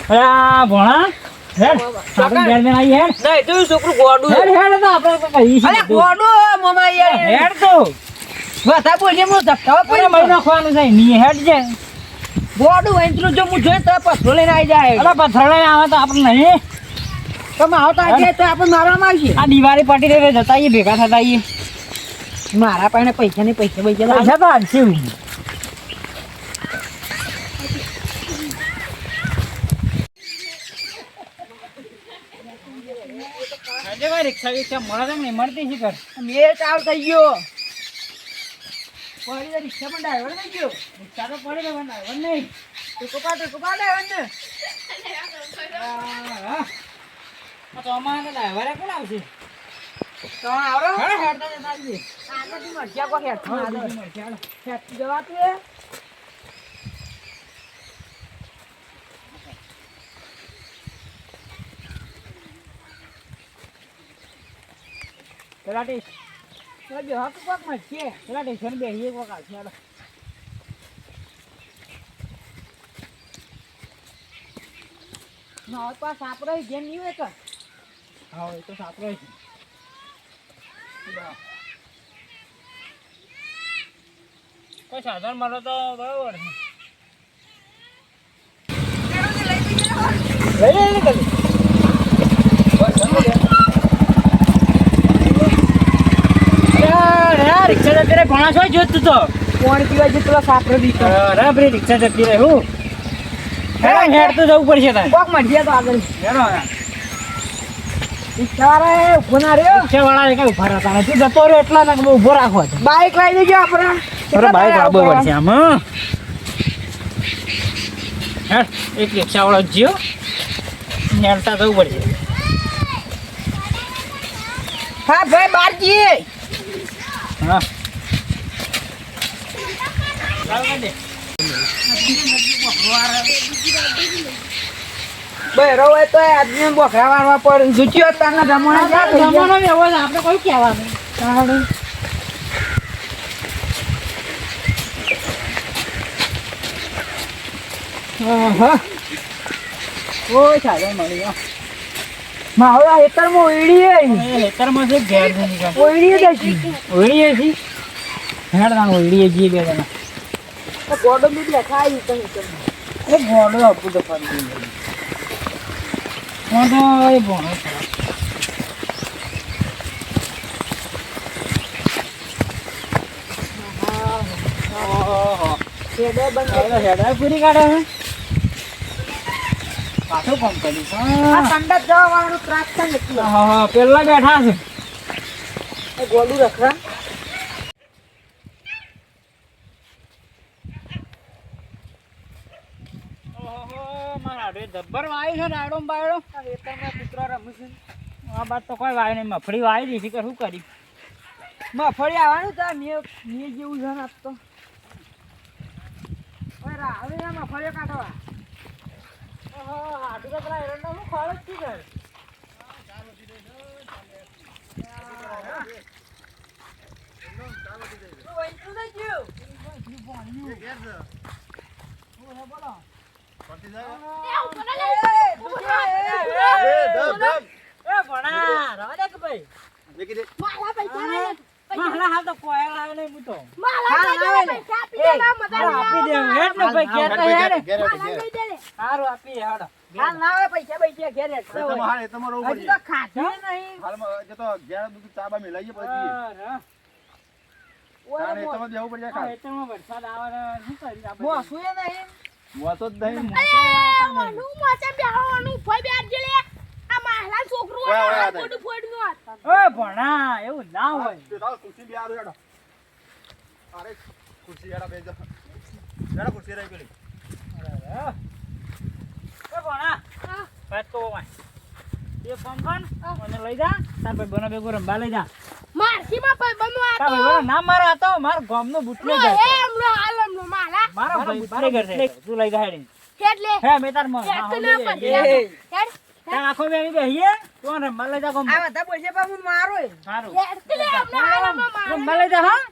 અરે ભણા હેડ આપણે ઘેર બેન આવી હેડ નહીં તું છોકરું ગોડું હેડ હેડ તો આપણે કઈ અલે ગોડું મમા યાર હેડ તો વાતા બોલજે મો ધક્કા અરે મળી નાખવાનું છે ની હેડ છે ગોડું વંતરું જો હું જોઈ તો પથરો લઈને આવી જાય અરે પથરો લઈને આવે તો આપણે નહીં તમે આવતા આજે તો આપણે મારવામાં આવશે આ દિવાળી પાટી રે જતા આઈએ ભેગા થતા આઈએ મારા પાસે પૈસા નહીં પૈસા પૈસા તો હાલશે રિક્ષા રિક્ષા મળે ને મળતી શીખર મેં ચાલ થઈ ગયો પડી રિક્ષા પણ ડ્રાઈવર થઈ ગયો રિક્ષા તો પડે ને ડ્રાઈવર નહીં ટૂંકો ડ્રાઈવર ને તો અમારે ડ્રાઈવરે કોણ આવશે તો આવરો હેડતા જતા આવીએ આગળથી મરચા કો હેડ જવાતું હે પેલા હક કોક માં છે પેલા ટેશન બેહીએ કોક આવશે હેડો ના પાસ સાપરો જેમ નહીં હોય કે હા એ તો સાપરો છે કોઈ સાધન મળે તો બરાબર છે લઈ કરી રિક્ષા જતી રહે ઘણા છો જોતું તો કોણ પીવા છે પેલા સાપરો દીધો બરાબર રિક્ષા જતી રહે હું હેડ તો જવું પડશે તારે કોક મરજિયા તો આગળ હેડો રિક્ષાવાળા ઉભો ના રહ્યો રિક્ષાવાળા કઈ ઉભા રહેતા નથી જતો રહ્યો એટલા ને ઉભો રાખવો છે બાઈક લાવી દેજો આપણે અરે બાઈક લાવવો પડશે આમ હેડ એક રિક્ષાવાળો જીઓ હેડતા જવું પડશે હા ભાઈ બહાર જઈએ હા દે ભાઈ રોવે તો આદમી બોખરા વાળવા પડે જુચ્યો તારના જમણા જા જમવાનો એવો જ આપણે કોઈ કહેવાનું તાણે હા કોઈ સાધન મળી ગયો મારા હેતરમાં ઓઈડી હેતરમાં છે ઘેર છે ઓઈડી દઈ ઓળીએ છીએ હેડ ના ઓળીએ છીએ બે જણા ગોડો બી બેઠા આવી તો એ ઘોડો આપું તો ફરી ગયું તો એ ભણો હેડા પૂરી કાઢે છે પાછું કામ કર્યું આ ઠંડા જવા વાળાનું ત્રાસ છે ને હા પેલા બેઠા છે એ ગોડું રખડા મારા જબ્બર વાય છે રાડો બાયડો હેતરમાં કૂતરો રમું છે આ બાદ તો કોઈ વાય નહીં મફળી વાય દીધી કે શું કરી મફળી આવવાનું તો મેં જેવું છે ને આજ તો રાવે મફળીઓ કાઢવા હાટુ તો પેલા એરંડા હું ખોળ જ છું ઘર વરસાદ આવે શું કરી ભણા એવું ના હોય ખુરશી હેડા બેજો ખુરશી રહી પેલી એ પંપન મને લઈ જા તાર ભાઈ બનો ભેગો રંબા લઈ જા મારસીમાં ભાઈ બનો તાર ભાઈ બનો ના મારા હતો માર ગામનો બુટલે એ જાય એમનો હાલમનો માલા મારા ભાઈ બુટલે ઘર છે તું લઈ જા હેડી એટલે હે મે તાર માં હેડ તો ના પડે હેડ તાર આખો બેની બેહીએ તું રંબા લઈ જા ગામ આ બધા બોલશે પણ હું મારો સારું હેડ તો એમનો હાલમનો માલા રંબા લઈ જા હા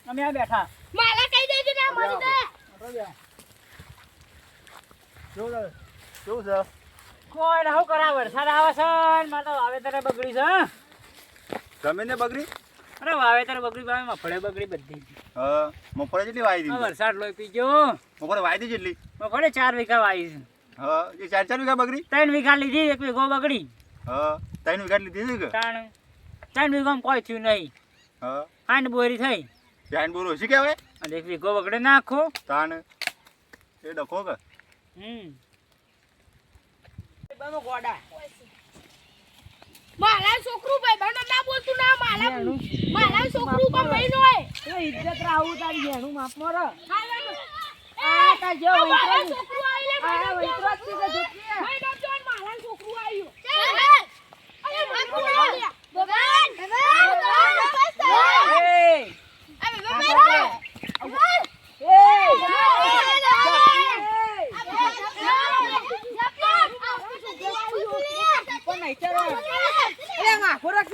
અમે આ બેઠા માલા કહી દેજે ને મરી દે કેવું છે કોઈ ના શું કરા વરસાદ આવે છે ને મારે તો વાવેતર બગડી છે હં? જમીન ને બગડી અરે વાવેતર બગડી ભાઈ મફળે બગડી બધી હા મફળે જેટલી વાવી આ દીધી વરસાદ લોહી પી ગયો મફળે વાવી દીધી જેટલી મફળે 4 વીઘા વાવી છે હા એ 4 વીઘા બગડી 3 વીઘા લીધી 1 વીઘો બગડી હા 3 વીઘા લીધી છે કે તાણ 3 વીઘામાં કોઈ થયું નહીં હા આને બોરી થઈ જાણ બોરો ઓછી કહેવાય અને 1 વીઘો બગડે નાખો તાણ એ ડખો કે બાનો ગોડા મારા છોકરું ભાઈ બનો ના બોલતું ના મારા છોકરું કો ભાઈ નો હે એ ઇજ્જત રાહુ તારી જેનું માપ મોર આ આ તા જો મારા વૈતરો છોકરું આઈલે આ વૈતરો જ છે જોતી ભાઈ નો જોન મારા છોકરું આવ્યું અરે બાપુ ભગવાન એ અરે ભગવાન કોણ નહીં ચરો એ માં ખોરાક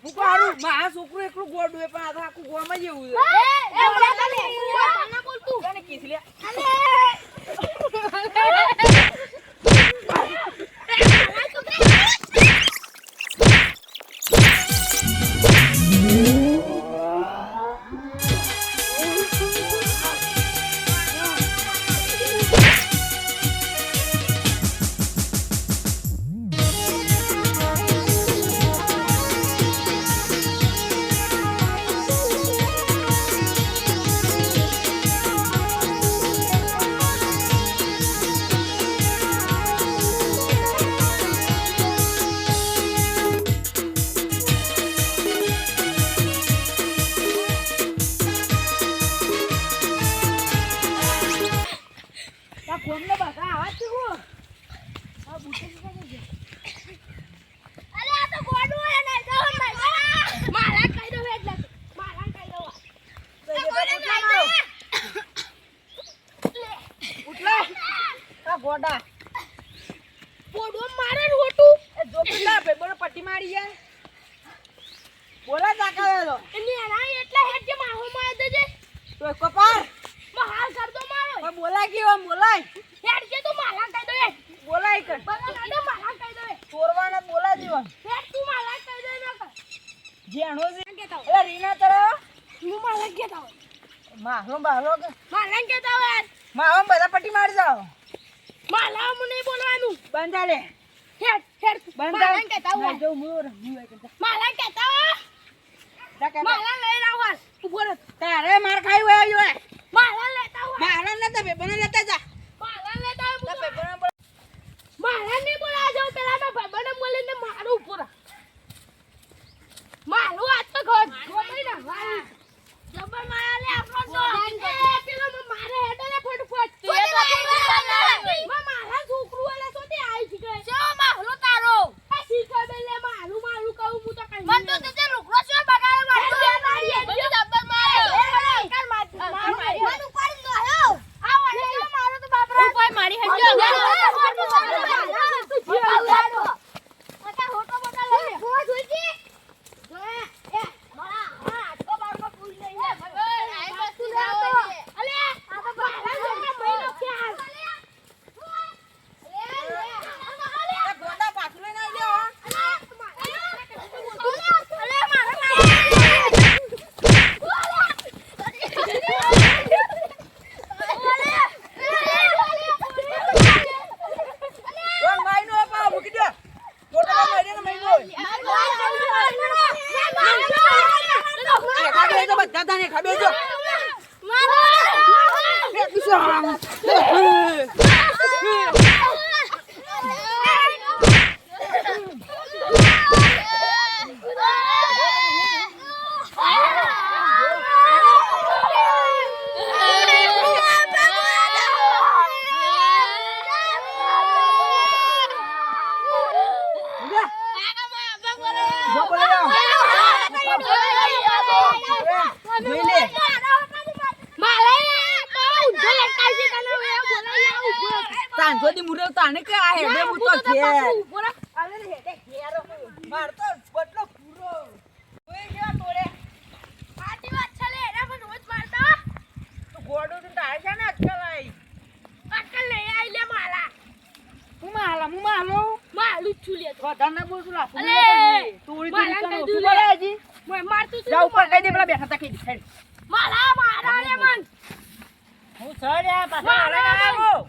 મુકારું માં છોકરું એકલું ગોડું પણ આ તો આખું ગોમાં જેવું છે તને કીધી લે કોમને બધા આવા છે હું આ બુટે અરે આ તો ગોડું હે ને તો મારા કહી દો એટલે મારા કહી દો ઉઠલા આ ગોડા ગોડું મારે રોટું એ જો પેલા ભેબોને પટ્ટી મારી જાય બોલા તાકા લો એની એના એટલે હેડ કે માહો માર દેજે તો કપાર મહાલ કર દો મારો ઓય બોલાય કેવા બોલાય હેડ કે તું મારા કહી દો બોલાય કર બગા ના મારા કહી દો ચોરવાના બોલા દેવા હેડ તું મારા કહી દો ના કર જેણો છે કેતા એટલે રીના તરા હું મારા કેતા માહલો બાહલો કે મારા કેતા હોય માહો બધા પટ્ટી મારી જાવ મારા મને બોલવાનું બંધા લે હેડ હેડ મારા કેતા હોય જો મોર મુય કે મારા કેતા હોય તાકા મારા લઈ રાવસ ઉભો રહે તારે માર ખાઈ હોય આવ્યો મારા લેતા હોય મારા નતા ભેબોને લેતા જા મારા લેતા હોય તા ભેબોને મારા ને બોલા જાવ પેલા ના ભાઈબંધ બોલીને મારું ઉપર મારું આજ તો ઘર ગોમઈ ના વારી જબર મારા લે આપણો તો પેલો મારે હેડે ને ફટફટ તે મારા છોકરું વાલા સોતે આવી છે કે જો મારો તારો આ શીખે બેલે મારું મારું કહું હું તો કઈ મન તો તે રૂકરો છો બગાડે મારી જબર મારે કર મારી મન ઉપાડી દો આયો આ વાળે મારો તો બાપરા ઉપાય મારી હેડ્યો ગોડા પાછું લઈને આવી જાવ કોણ માઈનો આપા મૂકી દે ગોડા માઈને માઈનો ખાબે તો બધા તને ખાબે જો જો બોલે જાઓ જોઈ લે તાંજોદી મુરે તાને કે આ હેડે હું તો ઘેર અરે હેડે ઘેર માર તો બટલો પૂરો ઓય કેવા વધારે ના બોલ તું લાફો અલે! તું ઉડી મારા તું કઈ શું દૂર બોલે લે. હજી મારતું તું જા ઉપર કહી દે પેલા બેઠા તા કહી દે હેડ. મારા લે મન હું સર પાછા મારા હાલે ના આવું.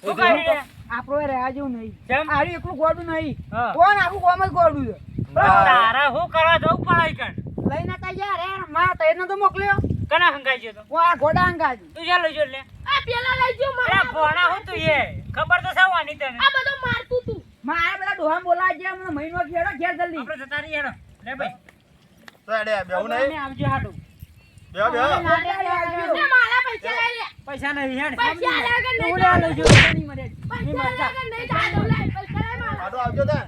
શું કરી રે? આપણો એ રહ્યા જેવું નહીં કેમ? આરી એકલું ગોડું નહીં હા. કોણ આખું કોમ જ ગોડું છે તારા શું કરવા જવું પડે કણ? લઈને તા યાર યાર માં તઈને તો મોકલ્યો કના હંગાઈ ગયો તો? હું આ ઘોડા અંગાજી તું જા લઈ જો લે. આ પેલા લઈ જો અરે મારા ભોણા હું તું એ ખબર તો છે વાની તને. આ બધો મારતું તું મારા બધા ડોહા બોલાવા ગયા મને મહિનો ઘેરો ઘેર જલ્દી આપણે જતા રહીએ હેડો. લે ભાઈ. તો એડે બેહું તમે નહીં આવજો હાડું. બેહો બેહો ને મારા પૈસા લઈ લે પૈસા નહીં હેડ. પૈસા આલ્યા વગર નહીં તું લે લઈ જો નહીં મરે પૈસા આલ્યા વગર નહીં જાડો લે પૈસા લઈ મારા આડો આવજો તા